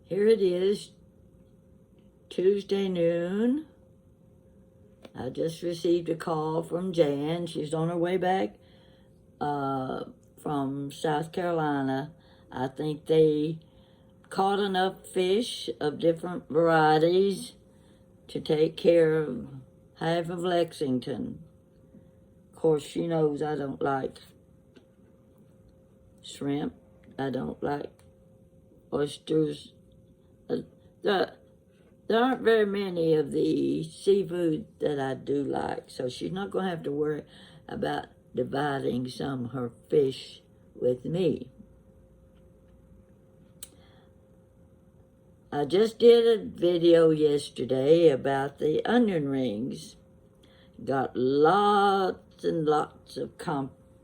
Here it is, Tuesday noon. I just received a call from Jan. She's on her way back from South Carolina. I think they caught enough fish of different varieties to take care of half of Lexington. Of course, she knows I don't like shrimp. I don't like oysters. There aren't very many of the seafood that I do like, so she's not going to have to worry about dividing some of her fish with me. I just did a video yesterday about the onion rings. Got lots and lots of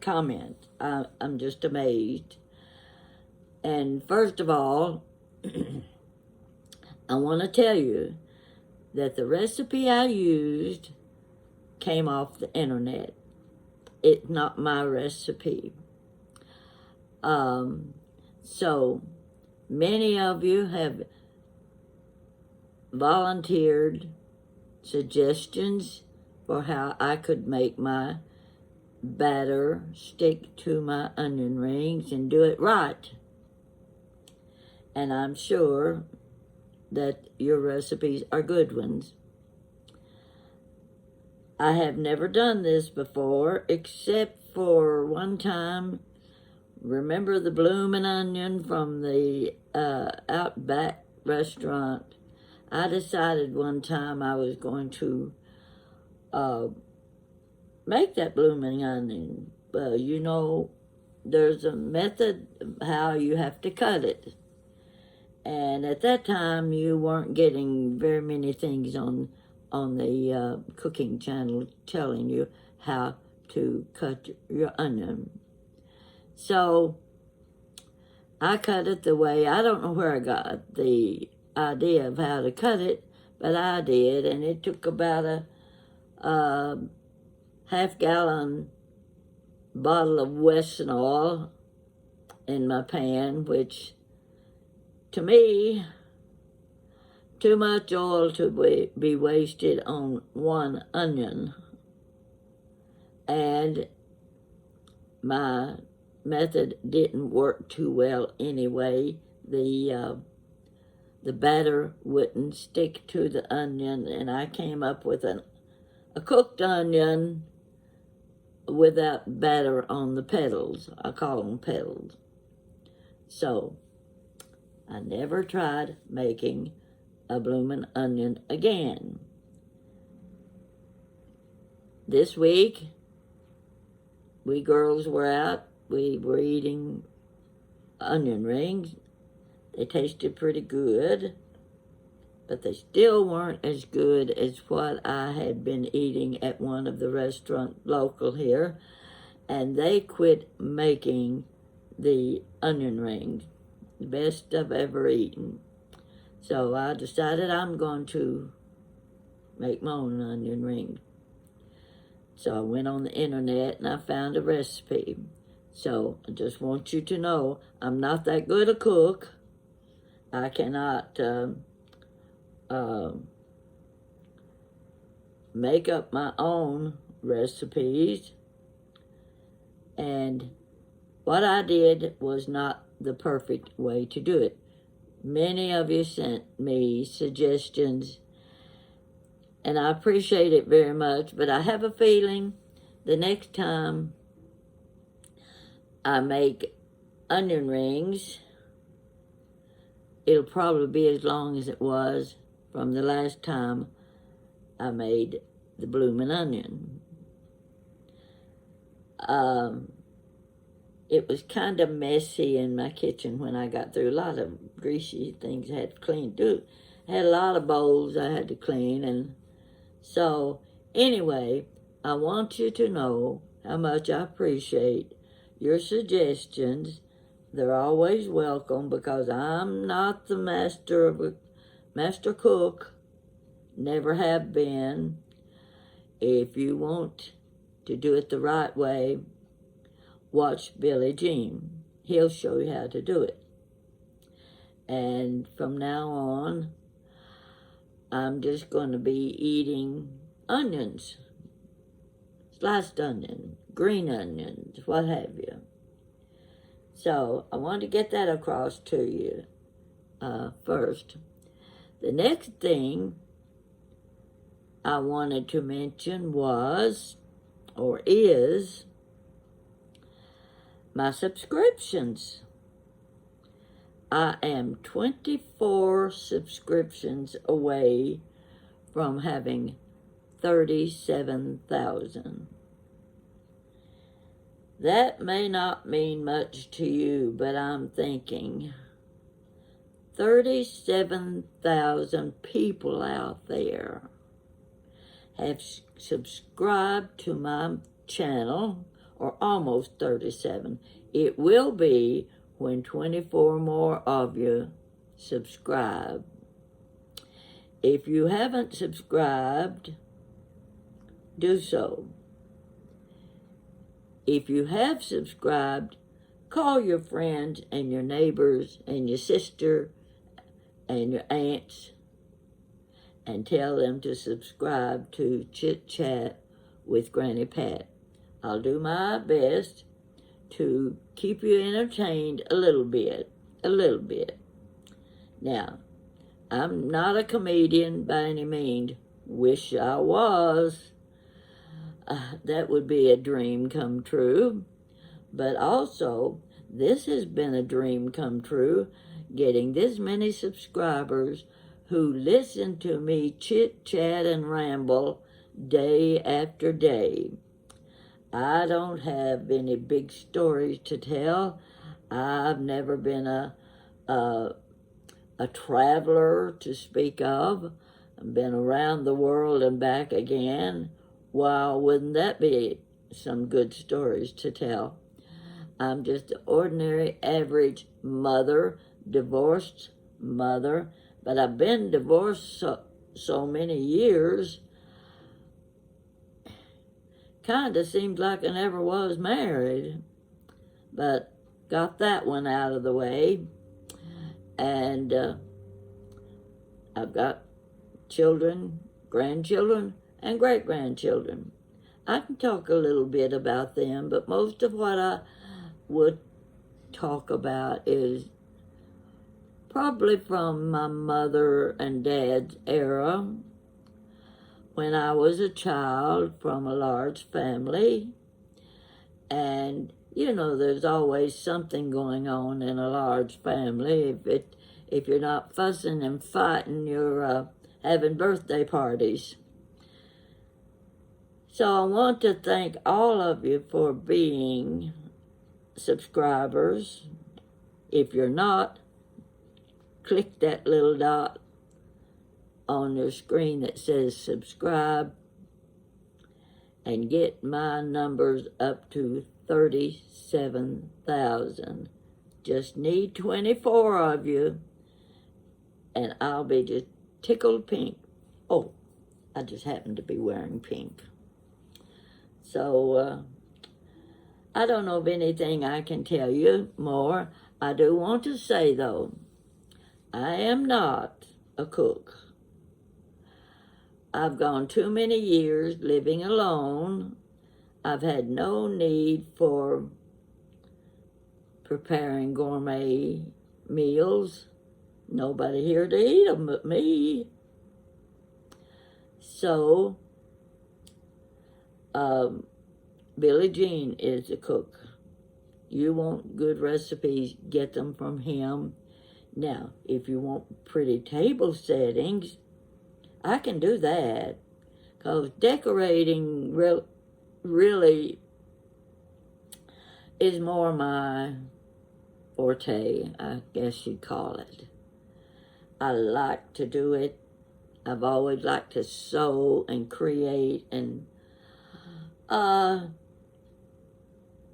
comments. I'm just amazed. And first of all, I want to tell you that the recipe I used came off the internet. It's not my recipe. So many of you have volunteered suggestions for how I could make my batter stick to my onion rings and do it right. And I'm sure that your recipes are good ones. I have never done this before, except for one time. Remember the bloomin' onion from the Outback restaurant? I decided one time I was going to make that blooming onion. Well, you know, there's a method of how you have to cut it. And at that time, you weren't getting very many things on the cooking channel telling you how to cut your onion. So I cut it the way, I don't know where I got the idea of how to cut it, but I did, and it took about a half-gallon bottle of Wesson oil in my pan, which to me, too much oil to be wasted on one onion. And my method didn't work too well anyway. The batter wouldn't stick to the onion, and I came up with a cooked onion without batter on the petals. I call them petals. So I never tried making a bloomin' onion again. This week, we girls were out. We were eating onion rings. They tasted pretty good, but they still weren't as good as what I had been eating at one of the restaurants local here, and they quit making the onion rings. The best I've ever eaten. So I decided I'm going to make my own onion ring. So I went on the internet and I found a recipe. So I just want you to know I'm not that good a cook. I cannot make up my own recipes. And what I did was not the perfect way to do it. Many of you sent me suggestions, and I appreciate it very much, but I have a feeling the next time I make onion rings, it'll probably be as long as it was from the last time I made the bloomin' onion. It was kind of messy in my kitchen when I got through. A lot of greasy things I had to clean too. I had a lot of bowls I had to clean. And so anyway, I want you to know how much I appreciate your suggestions. They're always welcome because I'm not the master cook. Never have been. If you want to do it the right way, watch Billy Jean. He'll show you how to do it. And from now on, I'm just going to be eating onions, sliced onion, green onions, what have you. So I want to get that across to you first. The next thing I wanted to mention was, or is, my subscriptions. I am 24 subscriptions away from having 37,000. That may not mean much to you, but I'm thinking 37,000 people out there have subscribed to my channel, or almost 37. It will be when 24 more of you subscribe. If you haven't subscribed, do so. If you have subscribed, call your friends and your neighbors and your sister and your aunts and tell them to subscribe to Chit Chat with Granny Pat. I'll do my best to keep you entertained a little bit. Now, I'm not a comedian by any means. Wish I was. That would be a dream come true. But also, this has been a dream come true, getting this many subscribers who listen to me chit chat and ramble day after day. I don't have any big stories to tell. I've never been a traveler to speak of. I've been around the world and back again. Wow, wouldn't that be some good stories to tell? I'm just an ordinary, average mother, divorced mother, but I've been divorced so many years, kind of seems like I never was married, but got that one out of the way. And I've got children, grandchildren, and great-grandchildren. I can talk a little bit about them, but most of what I would talk about is probably from my mother and dad's era, when I was a child from a large family. And you know, there's always something going on in a large family. If you're not fussing and fighting, you're having birthday parties. So I want to thank all of you for being subscribers. If you're not, click that little dot on your screen that says subscribe and get my numbers up to 37,000. Just need 24 of you, and I'll be just tickled pink. Oh, I just happen to be wearing pink. So, I don't know of anything I can tell you more. I do want to say, though, I am not a cook. I've gone too many years living alone. I've had no need for preparing gourmet meals. Nobody here to eat them but me. So, Billy Jean is a cook. You want good recipes, get them from him. Now, if you want pretty table settings, I can do that, because decorating really is more my forte, I guess you'd call it. I like to do it. I've always liked to sew and create, and I'm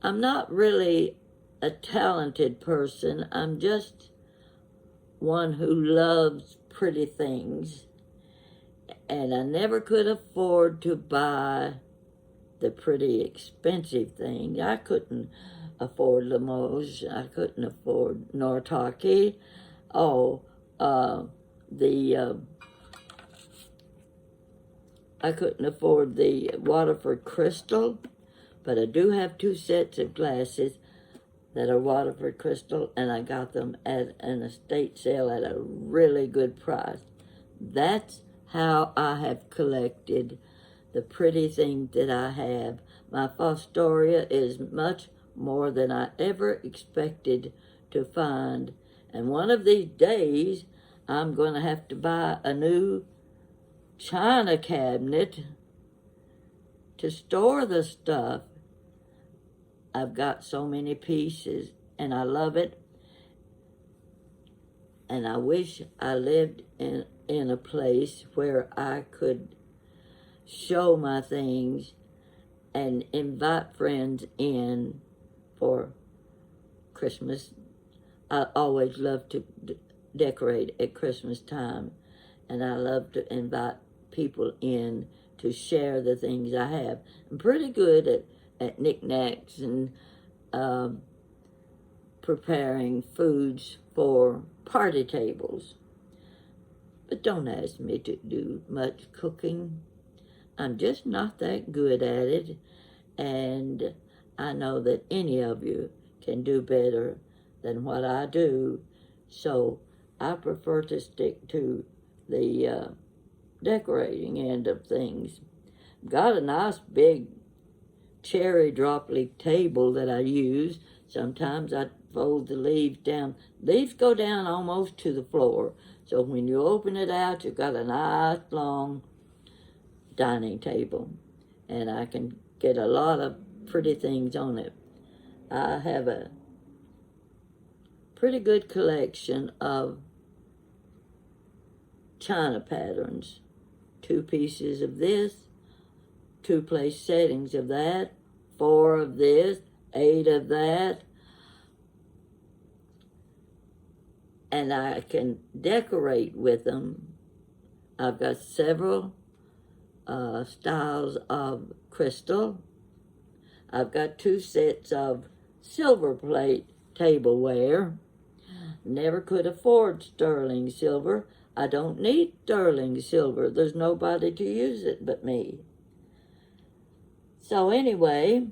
not really a talented person. I'm just one who loves pretty things. And I never could afford to buy the pretty expensive things. I couldn't afford Limoges. I couldn't afford Nortaki. Oh, the I couldn't afford the Waterford Crystal, but I do have 2 sets of glasses that are Waterford Crystal, and I got them at an estate sale at a really good price. That's how I have collected the pretty things that I have. My Fostoria is much more than I ever expected to find, and one of these days I'm going to have to buy a new china cabinet to store the stuff. I've got so many pieces and I love it, and I wish I lived in a place where I could show my things and invite friends in for Christmas. I always love to decorate at Christmas time, and I love to invite people in to share the things I have. I'm pretty good at knickknacks and preparing foods for party tables. But don't ask me to do much cooking. I'm just not that good at it, and I know that any of you can do better than what I do, so I prefer to stick to the decorating end of things. Got a nice big cherry drop leaf table that I use. Sometimes I fold the leaves down. Leaves go down almost to the floor, so when you open it out, you've got a nice long dining table, and I can get a lot of pretty things on it. I have a pretty good collection of china patterns. 2 pieces of this, 2 place settings of that, 4 of this, 8 of that, and I can decorate with them. I've got several styles of crystal. I've got 2 sets of silver plate tableware. Never could afford sterling silver. I don't need sterling silver. There's nobody to use it but me. So anyway,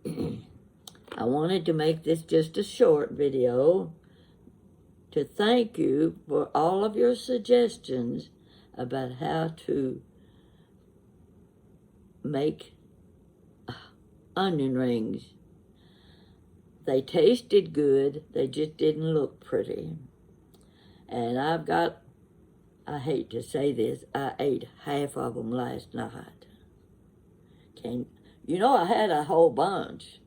I wanted to make this just a short video to thank you for all of your suggestions about how to make onion rings. They tasted good, they just didn't look pretty. And I hate to say this, I ate half of them last night. I had a whole bunch,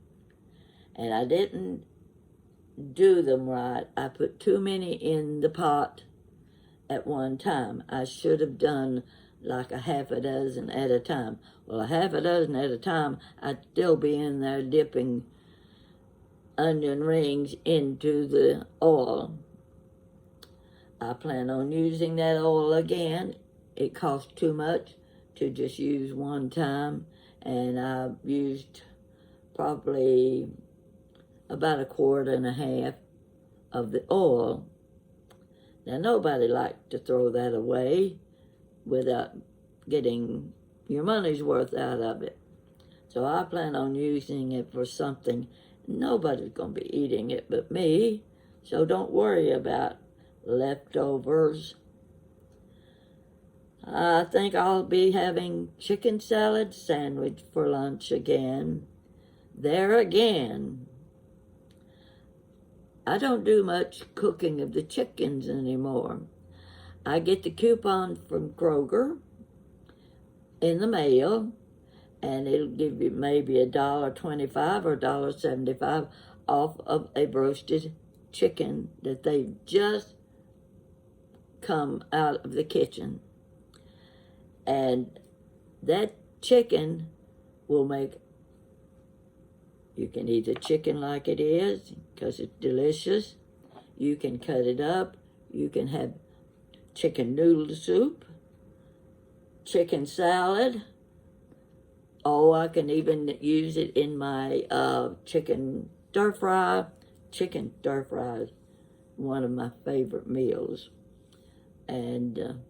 and I didn't do them right. I put too many in the pot at one time. I should have done like a half a dozen at a time. Well, a half a dozen at a time, I'd still be in there dipping onion rings into the oil. I plan on using that oil again. It costs too much to just use one time, and I've used probably about 1.5 quarts of the oil. Now, nobody likes to throw that away without getting your money's worth out of it. So I plan on using it for something. Nobody's going to be eating it but me, so don't worry about leftovers. I think I'll be having chicken salad sandwich for lunch again. There again. I don't do much cooking of the chickens anymore. I get the coupon from Kroger in the mail, and it'll give you maybe $1.25 or $1.75 off of a roasted chicken that they've just come out of the kitchen. And that chicken will make, you can eat the chicken like it is because it's delicious. You can cut it up. You can have chicken noodle soup, chicken salad. Oh, I can even use it in my chicken stir fry. Chicken stir fries one of my favorite meals. And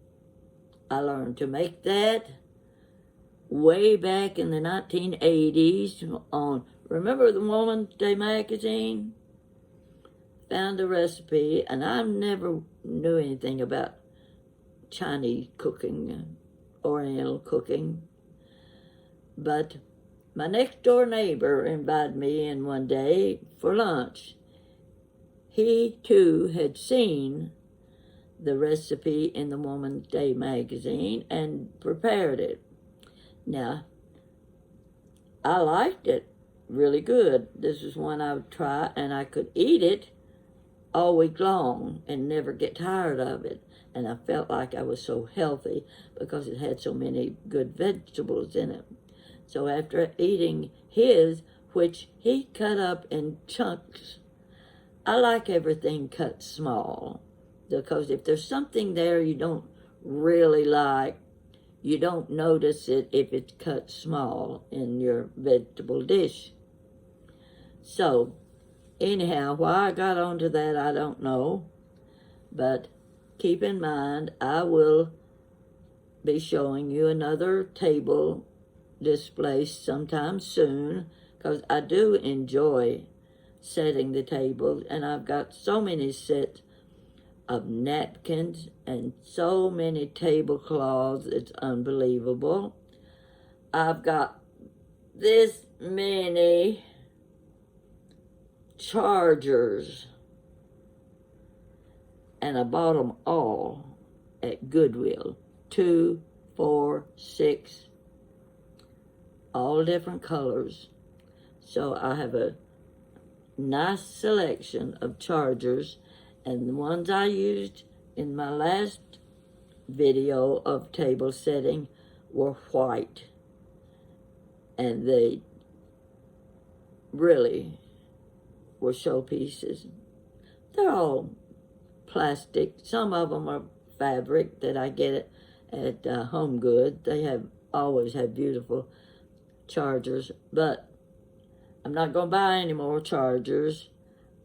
I learned to make that way back in the 1980s on, remember the Woman's Day magazine? Found a recipe, and I never knew anything about Chinese cooking, Oriental cooking. But my next door neighbor invited me in one day for lunch. He too had seen the recipe in the Woman's Day magazine and prepared it. Now, I liked it really good. This is one I would try, and I could eat it all week long and never get tired of it. And I felt like I was so healthy because it had so many good vegetables in it. So after eating his, which he cut up in chunks, I like everything cut small, because if there's something there you don't really like, you don't notice it if it's cut small in your vegetable dish. So, anyhow, why I got onto that, I don't know. But keep in mind, I will be showing you another table display sometime soon, because I do enjoy setting the table, and I've got so many sets of napkins and so many tablecloths, it's unbelievable. I've got this many chargers, and I bought them all at Goodwill. 2, 4, 6, all different colors. So I have a nice selection of chargers, and the ones I used in my last video of table setting were white, and they really were showpieces. They're all plastic. Some of them are fabric that I get at Home Goods. They always have beautiful chargers, but I'm not going to buy any more chargers.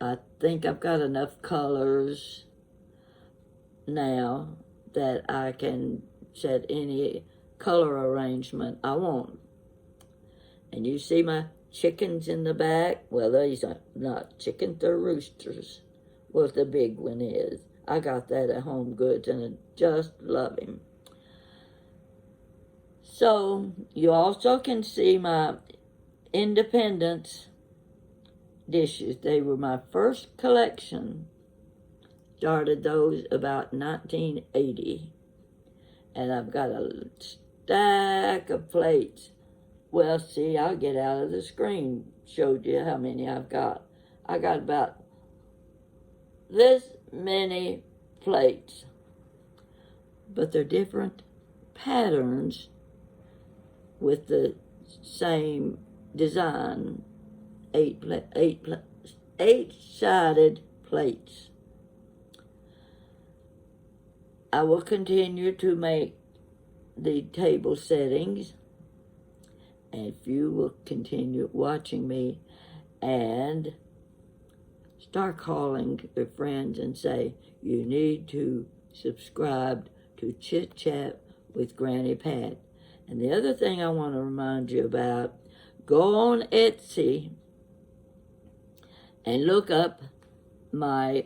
I think I've got enough colors now that I can set any color arrangement I want. And you see my chickens in the back? Well, these are not chickens, they're roosters. Well, the big one is. I got that at Home Goods, and I just love him. So, you also can see my Independence dishes. They were my first collection. Started those about 1980. And I've got a stack of plates. Well, see, I'll get out of the screen. Showed you how many I've got. I got about this many plates. But they're different patterns with the same design. 8-sided plates. I will continue to make the table settings, and if you will continue watching me and start calling your friends and say, you need to subscribe to Chit Chat with Granny Pat. And the other thing I want to remind you about, go on Etsy and look up my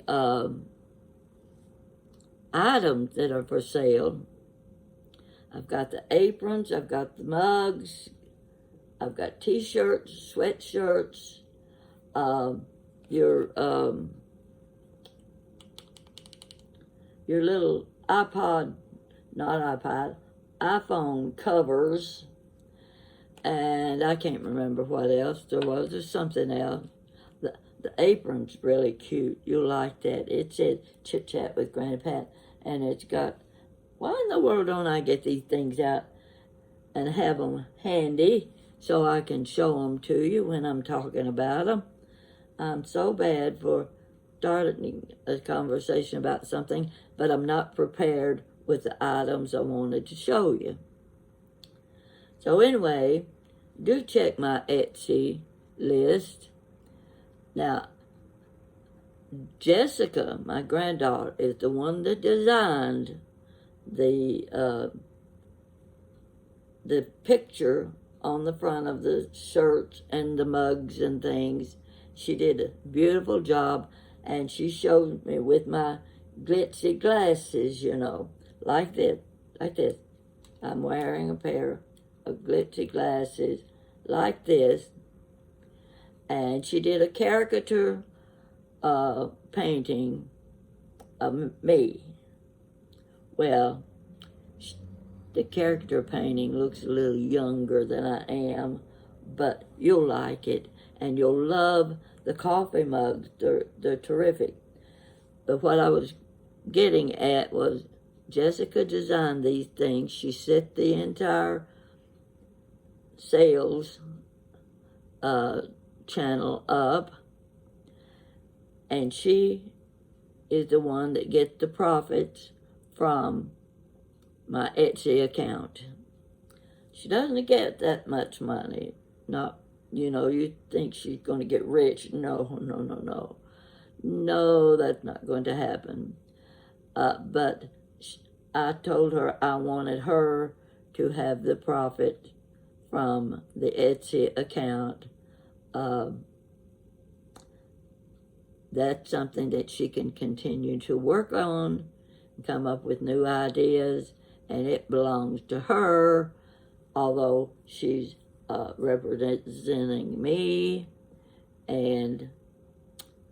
items that are for sale. I've got the aprons, I've got the mugs, I've got t-shirts, sweatshirts, your little iPhone covers, and I can't remember what else there was. There's something else. The apron's really cute. You'll like that. It said Chit Chat with Granny Pat, and it's got, why in the world don't I get these things out and have them handy so I can show them to you when I'm talking about them? I'm so bad for starting a conversation about something, but I'm not prepared with the items I wanted to show you. So anyway, do check my Etsy list. Now, Jessica, my granddaughter, is the one that designed the picture on the front of the shirts and the mugs and things. She did a beautiful job, and she showed me with my glitzy glasses, like this, like this. I'm wearing a pair of glitzy glasses like this, and she did a caricature painting of me. Well, the character painting looks a little younger than I am, but you'll like it, and you'll love the coffee mugs. They're terrific. But what I was getting at was Jessica designed these things. She set the entire sales channel up, and she is the one that gets the profits from my Etsy account. She doesn't get that much money. Not, you think she's going to get rich. No, no, no, no. No, that's not going to happen. But I told her I wanted her to have the profit from the Etsy account. That's something that she can continue to work on, come up with new ideas, and it belongs to her, although she's representing me and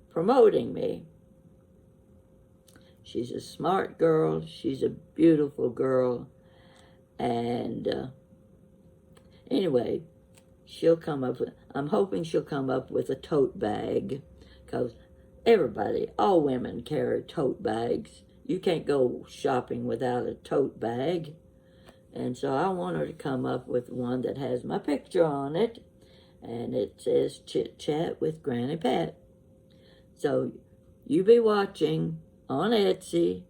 promoting me. She's a smart girl. She's a beautiful girl. And anyway, I'm hoping she'll come up with a tote bag, because all women carry tote bags. You can't go shopping without a tote bag. And so I want her to come up with one that has my picture on it, and it says Chit Chat with Granny Pat. So you be watching on Etsy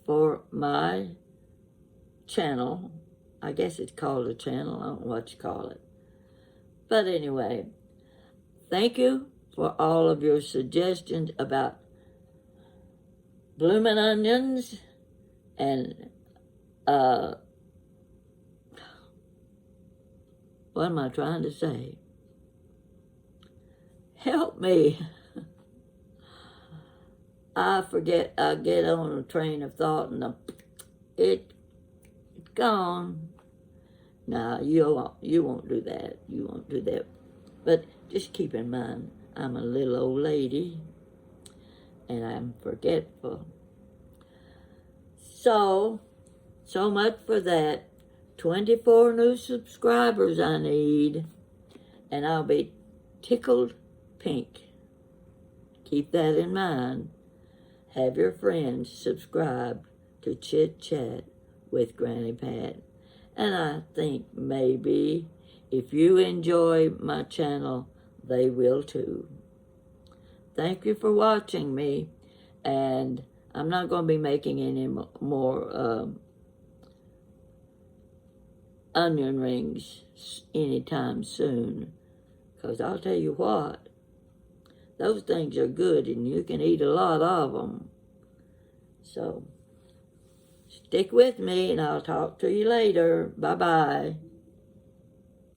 for my channel. I guess it's called a channel. I don't know what you call it. But anyway, thank you for all of your suggestions about blooming onions and what am I trying to say? Help me. I forget. I get on a train of thought and it's gone. Now you won't do that. You won't do that. But just keep in mind, I'm a little old lady and I'm forgetful. So much for that. 24 new subscribers I need, and I'll be tickled pink. Keep that in mind. Have your friends subscribe to Chit Chat with Granny Pat. And I think maybe if you enjoy my channel, they will too. Thank you for watching me, and I'm not going to be making any more onion rings anytime soon, because I'll tell you what, those things are good and you can eat a lot of them. So stick with me and I'll talk to you later. Bye-bye.